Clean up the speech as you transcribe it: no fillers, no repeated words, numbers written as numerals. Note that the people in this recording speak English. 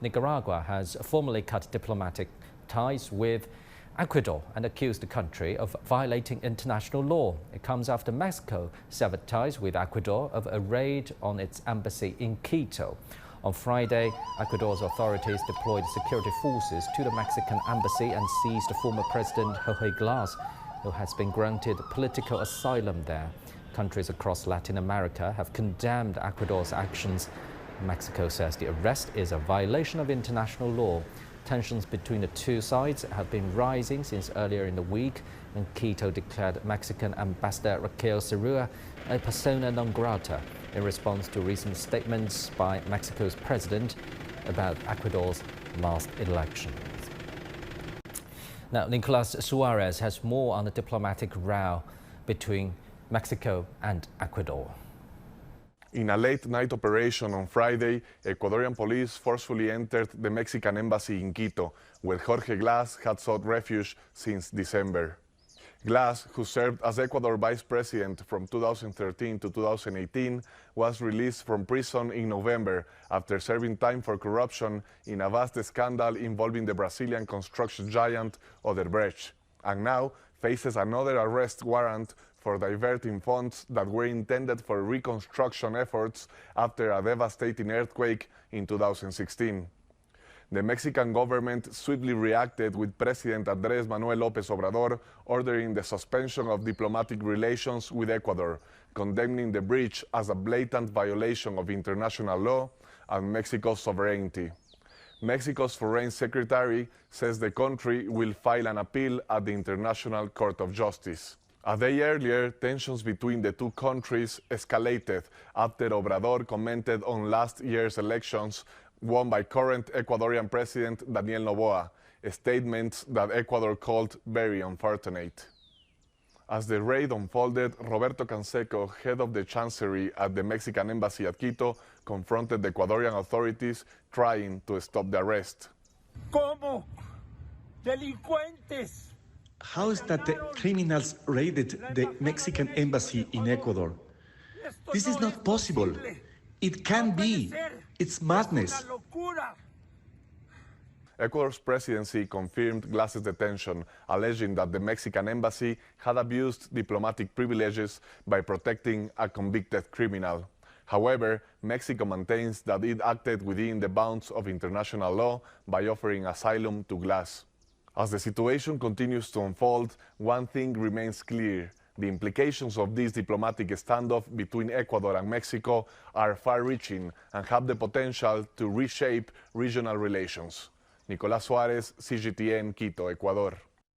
Nicaragua has formally cut diplomatic ties with Ecuador and accused the country of violating international law. It comes after Mexico severed ties with Ecuador of a raid on its embassy in Quito. On Friday, Ecuador's authorities deployed security forces to the Mexican embassy and seized former President Jorge Glas, who has been granted political asylum there. Countries across Latin America have condemned Ecuador's actions. Mexico says the arrest is a violation of international law. Tensions between the two sides have been rising since earlier in the week, when Quito declared Mexican Ambassador Raquel Serur a persona non grata in response to recent statements by Mexico's president about Ecuador's last election. Now, Nicolas Suarez has more on the diplomatic row between Mexico and Ecuador. In a late-night operation on Friday, Ecuadorian police forcefully entered the Mexican embassy in Quito, where Jorge Glas had sought refuge since December. Glas, who served as Ecuador Vice President from 2013 to 2018, was released from prison in November after serving time for corruption in a vast scandal involving the Brazilian construction giant Odebrecht, and now faces another arrest warrant for diverting funds that were intended for reconstruction efforts after a devastating earthquake in 2016. The Mexican government swiftly reacted with President Andrés Manuel López Obrador ordering the suspension of diplomatic relations with Ecuador, condemning the breach as a blatant violation of international law and Mexico's sovereignty. Mexico's Foreign Secretary says the country will file an appeal at the International Court of Justice. A day earlier, tensions between the two countries escalated after Obrador commented on last year's elections won by current Ecuadorian President Daniel Noboa, a statement that Ecuador called very unfortunate. As the raid unfolded, Roberto Canseco, head of the Chancery at the Mexican Embassy at Quito, confronted the Ecuadorian authorities trying to stop the arrest. ¿Cómo? Delincuentes. How is that the criminals raided the Mexican embassy in Ecuador? This is not possible. It can't be. It's madness. Ecuador's presidency confirmed Glas's detention, alleging that the Mexican embassy had abused diplomatic privileges by protecting a convicted criminal. However, Mexico maintains that it acted within the bounds of international law by offering asylum to Glas. As the situation continues to unfold, one thing remains clear. The implications of this diplomatic standoff between Ecuador and Mexico are far-reaching and have the potential to reshape regional relations. Nicolas Suarez, CGTN, Quito, Ecuador.